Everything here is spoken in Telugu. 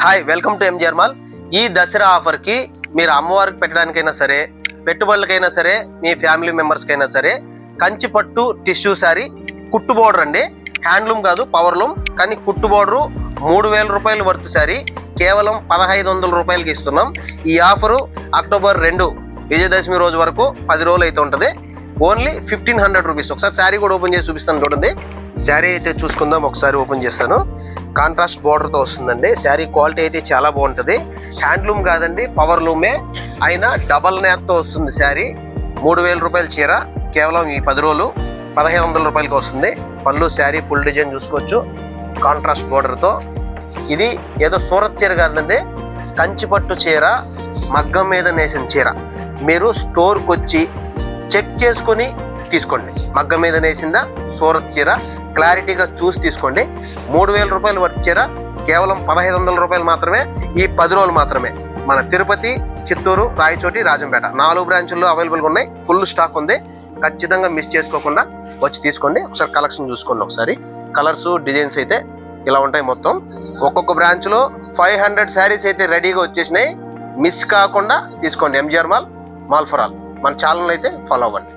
Hi, welcome to MGR mall. ఈ దసరా ఆఫర్కి మీరు అమ్మవారికి పెట్టడానికైనా సరే, పెట్టుబడులకైనా సరే, మీ ఫ్యామిలీ మెంబర్స్కైనా సరే కంచి పట్టు టిష్యూ శారీ కుట్టు బోర్డర్ అండి. హ్యాండ్లూమ్ కాదు, పవర్లూమ్. కానీ కుట్టు బోర్డరు 3000 రూపాయలు వర్త్ శారీ కేవలం 1500 రూపాయలకి ఇస్తున్నాం. ఈ ఆఫరు అక్టోబర్ 2 విజయదశమి రోజు వరకు 10 రోజులు అయితే ఉంటుంది. Only 1500 rupees. ఒకసారి శారీ కూడా ఓపెన్ చేసి చూపిస్తాను చూడండి. శారీ అయితే చూసుకుందాం. ఒకసారి ఓపెన్ చేస్తాను. కాంట్రాస్ట్ బోర్డర్తో వస్తుందండి. శారీ క్వాలిటీ అయితే చాలా బాగుంటుంది. హ్యాండ్లూమ్ కాదండి, పవర్ లూమే అయినా డబల్ నేత్తో వస్తుంది శారీ. 3000 రూపాయల చీర కేవలం ఈ 10 రోజులు 1500 రూపాయలకి వస్తుంది. పళ్ళు శారీ ఫుల్ డిజైన్ చూసుకోవచ్చు కాంట్రాస్ట్ బోర్డర్తో. ఇది ఏదో సూరత్ చీర కాదండి, కంచి పట్టు చీర, మగ్గం మీద నేసిన చీర. మీరు స్టోర్కి వచ్చి చెక్ చేసుకొని తీసుకోండి. మగ్గం మీద నేసిందా సూరత్ చీర క్లారిటీగా చూసి తీసుకోండి. 3000 రూపాయలు వర్త్ చీర కేవలం 1500 రూపాయలు మాత్రమే. ఈ 10 రోజులు మాత్రమే. మన తిరుపతి, చిత్తూరు, రాయచోటి, రాజంపేట 4 బ్రాంచుల్లో అవైలబుల్గా ఉన్నాయి. ఫుల్ స్టాక్ ఉంది. ఖచ్చితంగా మిస్ చేసుకోకుండా వచ్చి తీసుకోండి. ఒకసారి కలెక్షన్ చూసుకోండి. ఒకసారి కలర్స్, డిజైన్స్ అయితే ఇలా ఉంటాయి. మొత్తం ఒక్కొక్క బ్రాంచ్లో 500 శారీస్ అయితే రెడీగా వచ్చేసినాయి. మిస్ కాకుండా తీసుకోండి. MGR mall, mall for all. మన ఛానల్ అయితే ఫాలో అవ్వండి.